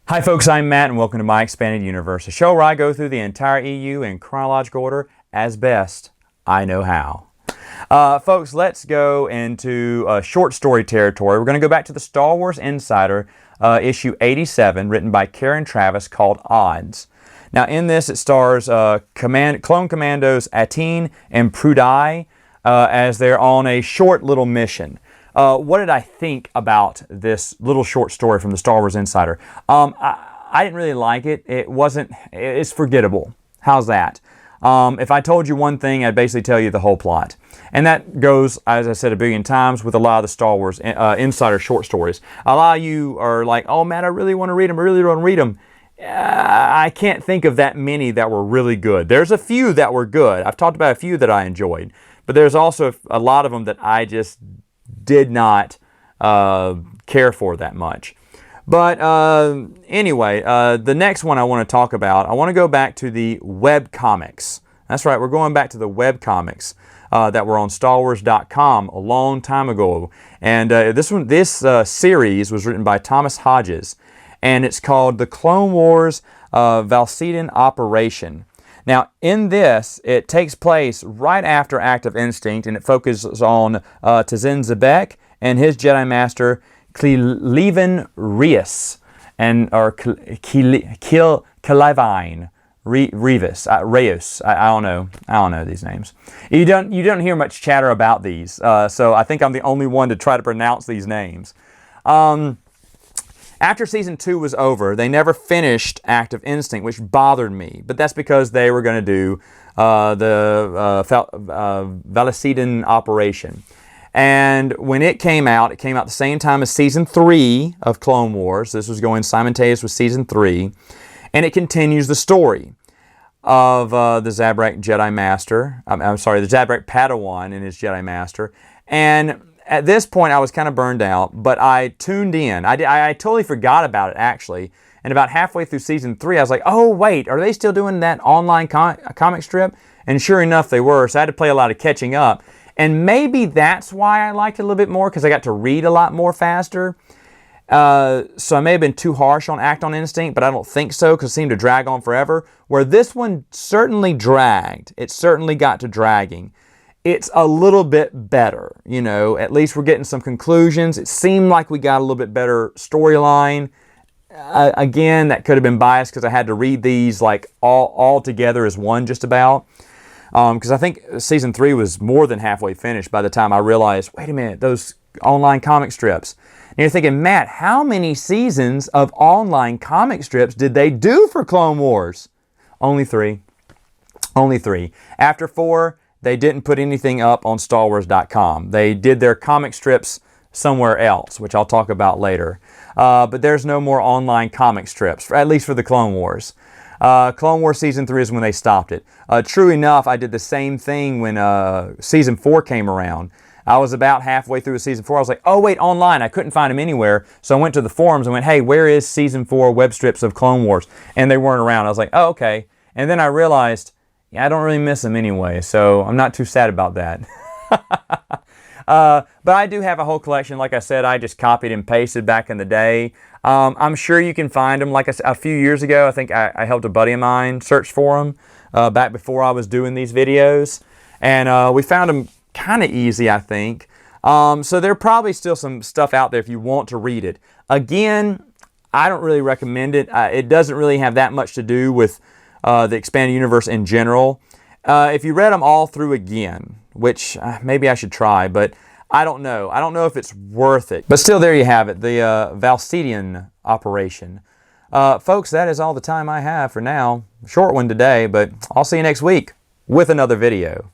Hi folks, I'm Matt and welcome to My Expanded Universe, a show where I go through the entire EU in chronological order as best I know how. Folks, let's go into short story territory. We're going to go back to the Star Wars Insider, issue 87, written by Karen Travis, called Odds. Now in this it stars clone commandos Atine and Prudai as they're on a short little mission. What did I think about this little short story from the Star Wars Insider? I didn't really like it. It's forgettable. How's that? If I told you one thing, I'd basically tell you the whole plot. And that goes, as I said a billion times, with a lot of the Star Wars Insider short stories. A lot of you are like, oh man, I really want to read them, I really want to read them. I can't think of that many that were really good. There's a few that were good. I've talked about a few that I enjoyed. But there's also a lot of them that I just did not care for that much. But anyway, the next one I want to talk about, I want to go back to the webcomics. That's right, we're going back to the webcomics that were on StarWars.com a long time ago. And this series was written by Thomas Hodges, and it's called The Clone Wars Valsedian Operation. Now, in this, it takes place right after Act of Instinct, and it focuses on Tzin Zebek and his Jedi Master, Cleven Reus, or Kilivine Revis, Reus. I don't know. I don't know these names. You don't hear much chatter about these, so I think I'm the only one to try to pronounce these names. After Season 2 was over, they never finished Act of Instinct, which bothered me. But that's because they were going to do the Valsedian Operation. And when it came out the same time as Season 3 of Clone Wars. This was going simultaneous with Season 3. And it continues the story of the Zabrak Jedi Master. The Zabrak Padawan and his Jedi Master. And at this point, I was kind of burned out, but I tuned in. I totally forgot about it, actually. And about halfway through Season 3, I was like, oh, wait, are they still doing that online comic strip? And sure enough, they were, so I had to play a lot of catching up. And maybe that's why I liked it a little bit more, because I got to read a lot more faster. So I may have been too harsh on Act on Instinct, but I don't think so, because it seemed to drag on forever. Where this one certainly dragged. It certainly got to dragging. It's a little bit better, you know, at least we're getting some conclusions. It seemed like we got a little bit better storyline. Again, that could have been biased because I had to read these like all together as one just about. Because I think Season 3 was more than halfway finished by the time I realized, wait a minute, those online comic strips. And you're thinking, Matt, how many seasons of online comic strips did they do for Clone Wars? Only 3. Only 3. After 4... they didn't put anything up on StarWars.com. They did their comic strips somewhere else, which I'll talk about later. But there's no more online comic strips, at least for the Clone Wars. Clone Wars Season 3 is when they stopped it. True enough, I did the same thing when Season 4 came around. I was about halfway through Season 4. I was like, oh wait, online. I couldn't find them anywhere. So I went to the forums and went, hey, where is Season 4 web strips of Clone Wars? And they weren't around. I was like, oh, okay. And then I realized, I don't really miss them anyway, so I'm not too sad about that. But I do have a whole collection. Like I said, I just copied and pasted back in the day. I'm sure you can find them. Like a few years ago, I think I helped a buddy of mine search for them back before I was doing these videos. And we found them kind of easy, I think. So there's probably still some stuff out there if you want to read it. Again, I don't really recommend it. It doesn't really have that much to do with the Expanded Universe in general. If you read them all through again, which maybe I should try, but I don't know. I don't know if it's worth it. But still, there you have it, the Valsedian Operation. Folks, that is all the time I have for now. Short one today, but I'll see you next week with another video.